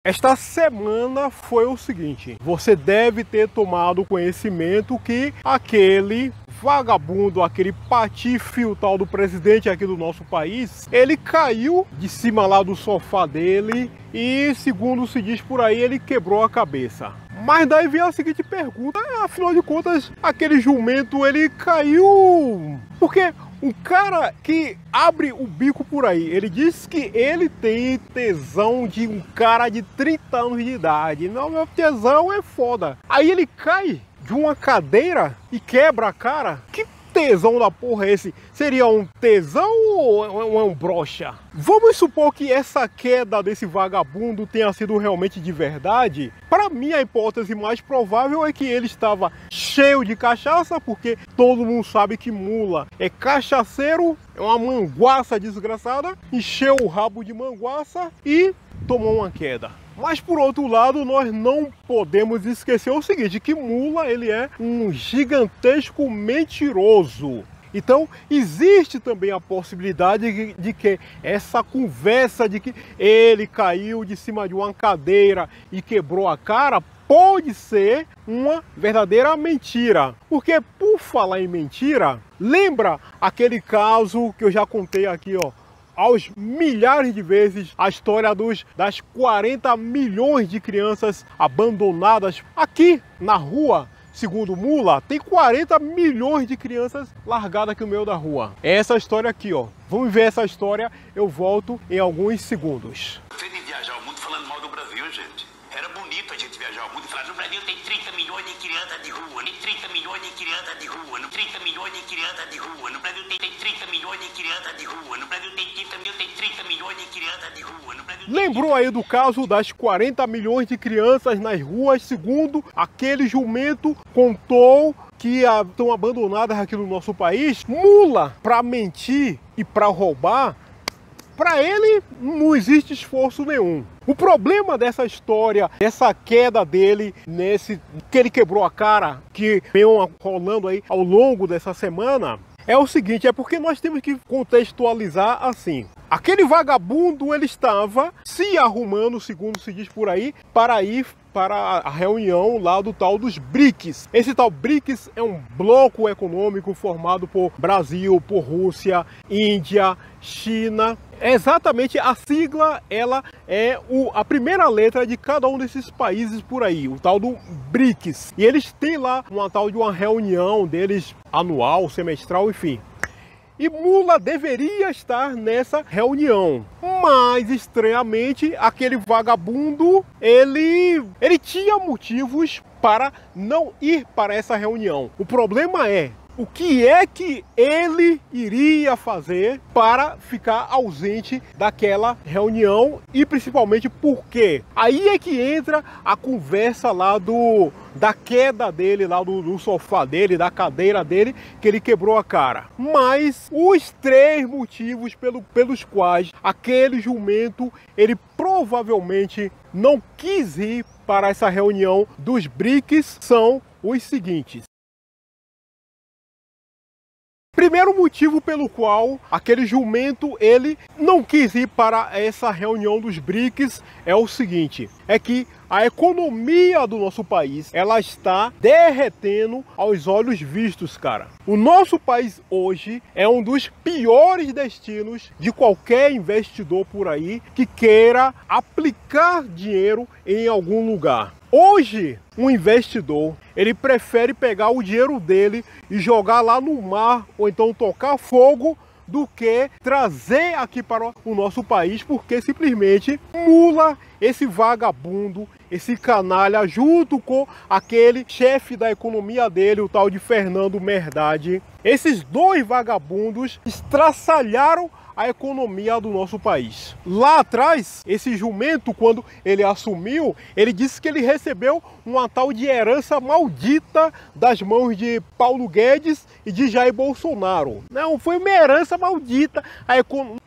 Esta semana foi o seguinte: você deve ter tomado conhecimento que aquele vagabundo, aquele patife, o tal do presidente aqui do nosso país, ele caiu de cima lá do sofá dele e, segundo se diz por aí, ele quebrou a cabeça. Mas daí vem a seguinte pergunta: afinal de contas, aquele jumento, ele caiu porque um cara que abre o bico por aí, ele diz que ele tem tesão de um cara de 30 anos de idade. Não, meu tesão é foda. Aí ele cai de uma cadeira e quebra a cara. Que tesão da porra é esse? Seria um tesão ou é um broxa? Vamos supor que essa queda desse vagabundo tenha sido realmente de verdade. Para mim, a hipótese mais provável é que ele estava cheio de cachaça, porque todo mundo sabe que mula é cachaceiro, é uma manguaça desgraçada, encheu o rabo de manguaça e tomou uma queda. Mas por outro lado, nós não podemos esquecer o seguinte, que mula ele é um gigantesco mentiroso. Então existe também a possibilidade de que essa conversa de que ele caiu de cima de uma cadeira e quebrou a cara pode ser uma verdadeira mentira. Porque por falar em mentira, lembra aquele caso que eu já contei aqui, ó, aos milhares de vezes, a história das 40 milhões de crianças abandonadas aqui na rua? Segundo Mula, tem 40 milhões de crianças largadas aqui no meio da rua. É essa história aqui, ó. Vamos ver essa história, eu volto em alguns segundos. Você de viajar o mundo falando mal do Brasil, gente. Era bonito a gente viajar o mundo e falar: no Brasil tem 30 milhões de crianças de rua, nem 30 milhões de crianças de rua, no 30 milhões de crianças de rua, no Brasil tem 30 milhões de crianças de rua, no Brasil tem 30 milhões de crianças de rua, no Brasil. Lembrou aí do caso das 40 milhões de crianças nas ruas, segundo aquele jumento contou que estão abandonadas aqui no nosso país? Mula, para mentir e para roubar, para ele não existe esforço nenhum. O problema dessa história, dessa queda dele, que ele quebrou a cara, que veio rolando aí ao longo dessa semana, é o seguinte, é porque nós temos que contextualizar assim. Aquele vagabundo, ele estava se arrumando, segundo se diz por aí, para ir para a reunião lá do tal dos BRICS. Esse tal BRICS é um bloco econômico formado por Brasil, por Rússia, Índia, China. Exatamente, a sigla, ela é a primeira letra de cada um desses países por aí, o tal do BRICS. E eles têm lá uma tal de uma reunião deles anual, semestral, enfim. E Mula deveria estar nessa reunião. Mas, estranhamente, aquele vagabundo, ele tinha motivos para não ir para essa reunião. O problema é, o que é que ele iria fazer para ficar ausente daquela reunião e principalmente por quê? Aí é que entra a conversa lá da queda dele, lá do sofá dele, da cadeira dele, que ele quebrou a cara. Mas os três motivos pelos quais aquele jumento, ele provavelmente não quis ir para essa reunião dos BRICS são os seguintes. Primeiro motivo pelo qual aquele jumento ele não quis ir para essa reunião dos BRICS é o seguinte, é que a economia do nosso país, ela está derretendo aos olhos vistos, cara. O nosso país hoje é um dos piores destinos de qualquer investidor por aí que queira aplicar dinheiro em algum lugar. Hoje, um investidor, ele prefere pegar o dinheiro dele e jogar lá no mar, ou então tocar fogo, do que trazer aqui para o nosso país, porque simplesmente Mula, esse vagabundo, esse canalha, junto com aquele chefe da economia dele, o tal de Fernando Merdade, esses dois vagabundos estraçalharam a economia do nosso país. Lá atrás, esse jumento, quando ele assumiu, ele disse que ele recebeu uma tal de herança maldita das mãos de Paulo Guedes e de Jair Bolsonaro. Não, foi uma herança maldita.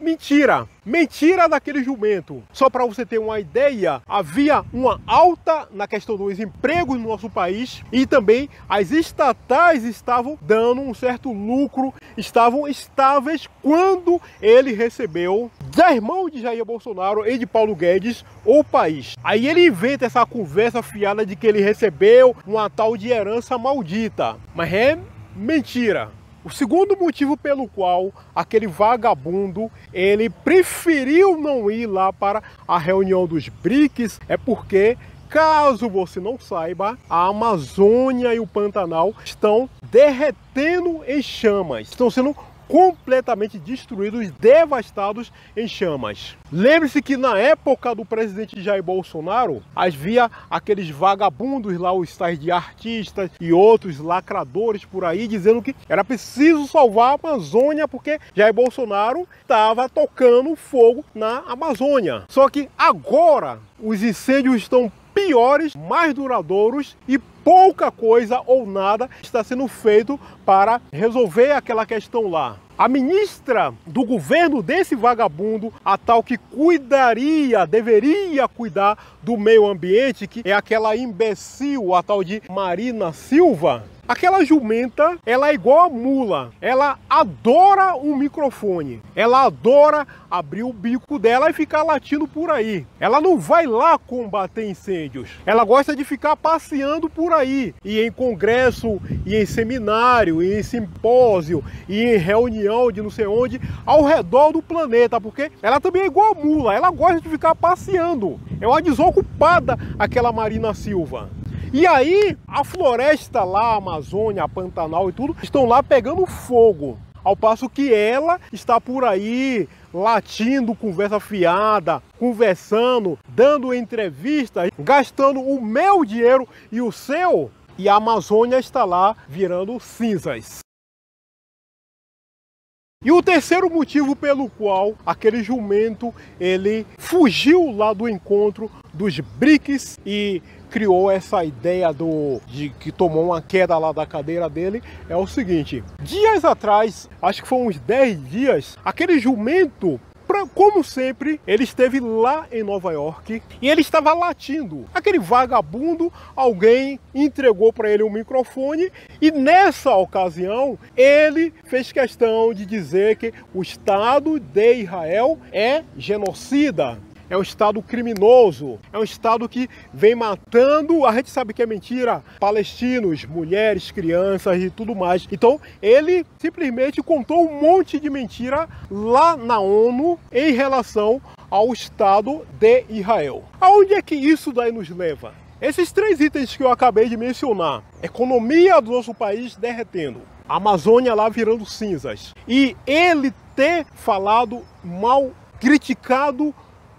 Mentira! Mentira daquele jumento. Só para você ter uma ideia, havia uma alta na questão dos empregos no nosso país e também as estatais estavam dando um certo lucro, estavam estáveis quando ele recebeu das mãos de Jair Bolsonaro e de Paulo Guedes o país. Aí ele inventa essa conversa fiada de que ele recebeu uma tal de herança maldita. Mas é mentira. O segundo motivo pelo qual aquele vagabundo ele preferiu não ir lá para a reunião dos BRICS é porque, caso você não saiba, a Amazônia e o Pantanal estão derretendo em chamas, estão sendo completamente destruídos, devastados em chamas. Lembre-se que na época do presidente Jair Bolsonaro, havia aqueles vagabundos lá, os tais de artistas e outros lacradores por aí, dizendo que era preciso salvar a Amazônia porque Jair Bolsonaro estava tocando fogo na Amazônia. Só que agora os incêndios estão piores, mais duradouros e pouca coisa ou nada está sendo feito para resolver aquela questão lá. A ministra do governo desse vagabundo, a tal que deveria cuidar do meio ambiente, que é aquela imbecil, a tal de Marina Silva, aquela jumenta, ela é igual a mula. Ela adora um microfone. Ela adora abrir o bico dela e ficar latindo por aí. Ela não vai lá combater incêndios. Ela gosta de ficar passeando por aí. E em congresso, e em seminário, e em simpósio, e em reunião de não sei onde, ao redor do planeta. Porque ela também é igual a mula. Ela gosta de ficar passeando. É uma desocupada aquela Marina Silva. E aí, a floresta lá, a Amazônia, a Pantanal e tudo, estão lá pegando fogo. Ao passo que ela está por aí, latindo, conversa fiada, conversando, dando entrevistas, gastando o meu dinheiro e o seu, e a Amazônia está lá virando cinzas. E o terceiro motivo pelo qual aquele jumento ele fugiu lá do encontro dos BRICS e criou essa ideia de que tomou uma queda lá da cadeira dele é o seguinte: dias atrás, acho que foram uns 10 dias, aquele jumento, como sempre, ele esteve lá em Nova York e ele estava latindo. Aquele vagabundo, alguém entregou para ele um microfone e nessa ocasião ele fez questão de dizer que o Estado de Israel é genocida. É um Estado criminoso, é um Estado que vem matando, a gente sabe que é mentira, palestinos, mulheres, crianças e tudo mais. Então ele simplesmente contou um monte de mentira lá na ONU em relação ao Estado de Israel. Aonde é que isso daí nos leva? Esses três itens que eu acabei de mencionar: economia do nosso país derretendo, a Amazônia lá virando cinzas, e ele ter falado mal, criticado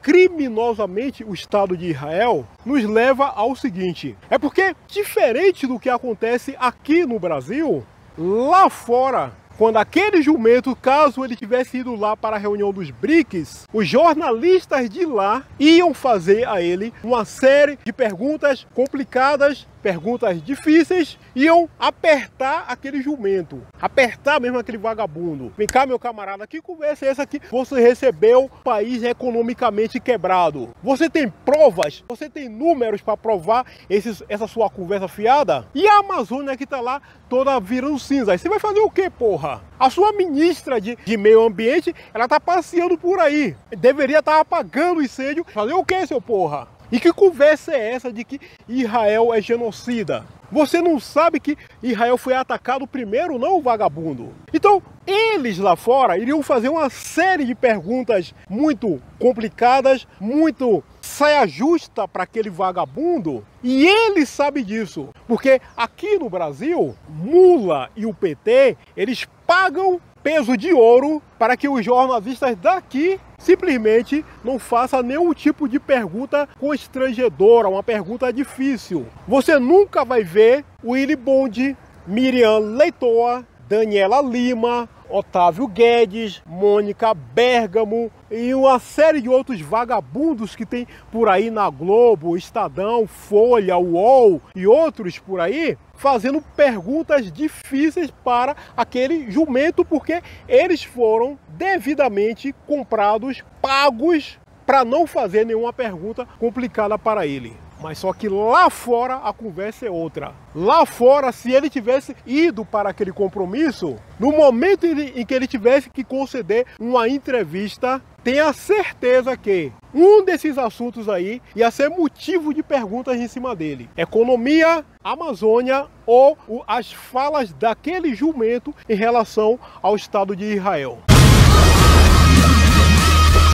criminosamente o Estado de Israel, nos leva ao seguinte: é porque, diferente do que acontece aqui no Brasil, lá fora, quando aquele jumento, caso ele tivesse ido lá para a reunião dos BRICS, os jornalistas de lá iam fazer a ele uma série de perguntas complicadas, perguntas difíceis, iam apertar aquele jumento, apertar mesmo aquele vagabundo. Vem cá, meu camarada, que conversa é essa aqui? Você recebeu o país economicamente quebrado. Você tem provas? Você tem números para provar essa sua conversa fiada? E a Amazônia que tá lá toda virando cinza. Você vai fazer o que, porra? A sua ministra de meio ambiente, ela tá passeando por aí. Deveria estar apagando o incêndio. Fazer o que, seu porra? E que conversa é essa de que Israel é genocida? Você não sabe que Israel foi atacado primeiro, não, vagabundo? Então, eles lá fora iriam fazer uma série de perguntas muito complicadas, muito saia justa para aquele vagabundo, e ele sabe disso. Porque aqui no Brasil, Lula e o PT, eles pagam peso de ouro para que os jornalistas daqui simplesmente não façam nenhum tipo de pergunta constrangedora, uma pergunta difícil. Você nunca vai ver Willy Bond, Miriam Leitoa, Daniela Lima Otávio Guedes, Mônica Bergamo e uma série de outros vagabundos que tem por aí na Globo, Estadão, Folha, UOL e outros por aí, fazendo perguntas difíceis para aquele jumento, porque eles foram devidamente comprados, pagos, para não fazer nenhuma pergunta complicada para ele. Mas só que lá fora a conversa é outra. Lá fora, se ele tivesse ido para aquele compromisso, no momento em que ele tivesse que conceder uma entrevista, tenha certeza que um desses assuntos aí ia ser motivo de perguntas em cima dele. Economia, Amazônia ou as falas daquele jumento em relação ao Estado de Israel.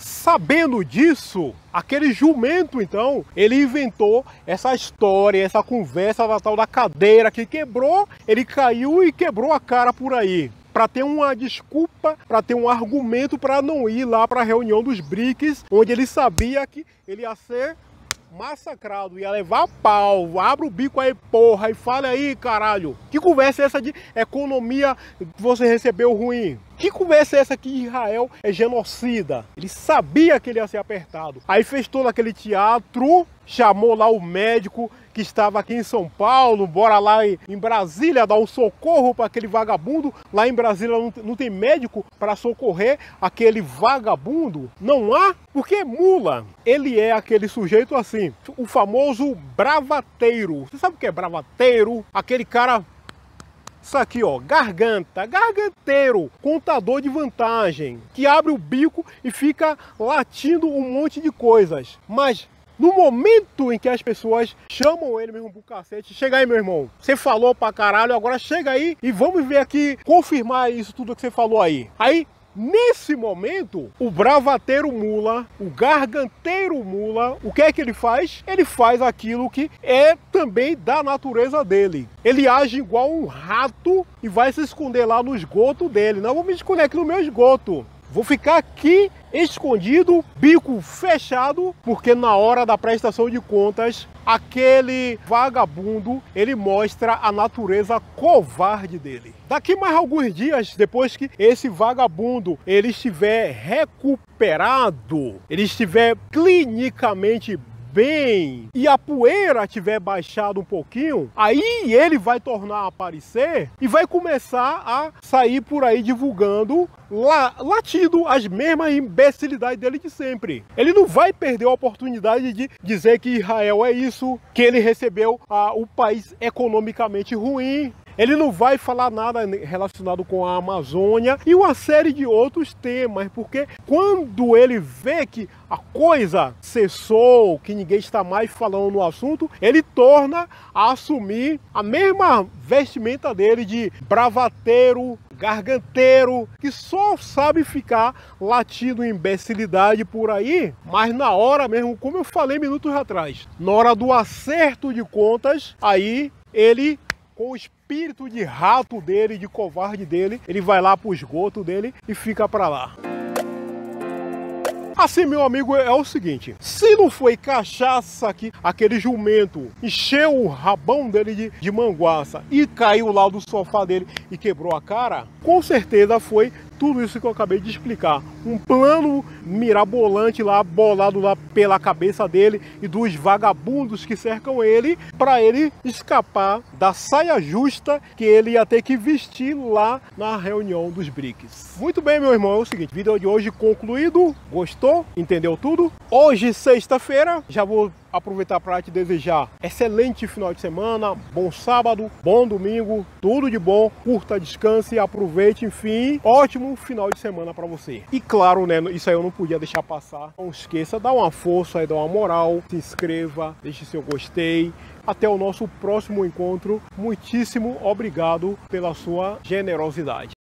Sabendo disso, aquele jumento, então, ele inventou essa história, essa conversa da tal da cadeira que quebrou, ele caiu e quebrou a cara por aí, para ter uma desculpa, para ter um argumento para não ir lá para a reunião dos BRICS, onde ele sabia que ele ia ser massacrado, ia levar pau. Abre o bico aí, porra, e fala aí, caralho. Que conversa é essa de economia que você recebeu ruim? Que conversa é essa que Israel é genocida? Ele sabia que ele ia ser apertado. Aí fez todo aquele teatro, chamou lá o médico que estava aqui em São Paulo, bora lá em Brasília dar um socorro para aquele vagabundo. Lá em Brasília não tem médico para socorrer aquele vagabundo? Não há? Porque mula, ele é aquele sujeito assim, o famoso bravateiro. Você sabe o que é bravateiro? Aquele cara... Isso aqui, ó, garganteiro, contador de vantagem, que abre o bico e fica latindo um monte de coisas. Mas no momento em que as pessoas chamam ele mesmo pro cacete, chega aí, meu irmão, você falou pra caralho, agora chega aí e vamos ver aqui, confirmar isso tudo que você falou aí. Aí, nesse momento, o bravateiro mula, o garganteiro mula, o que é que ele faz? Ele faz aquilo que é também da natureza dele. Ele age igual um rato e vai se esconder lá no esgoto dele. Não, vou me esconder aqui no meu esgoto. Vou ficar aqui escondido, bico fechado, porque na hora da prestação de contas, aquele vagabundo, ele mostra a natureza covarde dele. Daqui mais alguns dias, depois que esse vagabundo ele estiver recuperado, ele estiver clinicamente bem e a poeira tiver baixado um pouquinho, aí ele vai tornar a aparecer e vai começar a sair por aí divulgando, latindo as mesmas imbecilidades dele de sempre. Ele não vai perder a oportunidade de dizer que Israel é isso, que ele recebeu o país economicamente ruim. Ele não vai falar nada relacionado com a Amazônia e uma série de outros temas, porque quando ele vê que a coisa cessou, que ninguém está mais falando no assunto, ele torna a assumir a mesma vestimenta dele de bravateiro, garganteiro, que só sabe ficar latindo imbecilidade por aí, mas na hora mesmo, como eu falei minutos atrás, na hora do acerto de contas, aí ele, com o espírito de rato dele, de covarde dele, ele vai lá pro esgoto dele e fica pra lá. Assim, meu amigo, é o seguinte, se não foi cachaça que aquele jumento encheu o rabão dele de manguaça e caiu lá do sofá dele e quebrou a cara, com certeza foi tudo isso que eu acabei de explicar. Um plano mirabolante lá, bolado lá pela cabeça dele e dos vagabundos que cercam ele, para ele escapar da saia justa que ele ia ter que vestir lá na reunião dos BRICS. Muito bem, meu irmão, é o seguinte, vídeo de hoje concluído. Gostou? Entendeu tudo? Hoje, sexta-feira, já vou aproveitar para te desejar excelente final de semana, bom sábado, bom domingo, tudo de bom, curta, descanse, aproveite, enfim, ótimo final de semana para você. E claro, né, isso aí eu não podia deixar passar, não esqueça, dá uma força aí, dá uma moral, se inscreva, deixe seu gostei. Até o nosso próximo encontro, muitíssimo obrigado pela sua generosidade.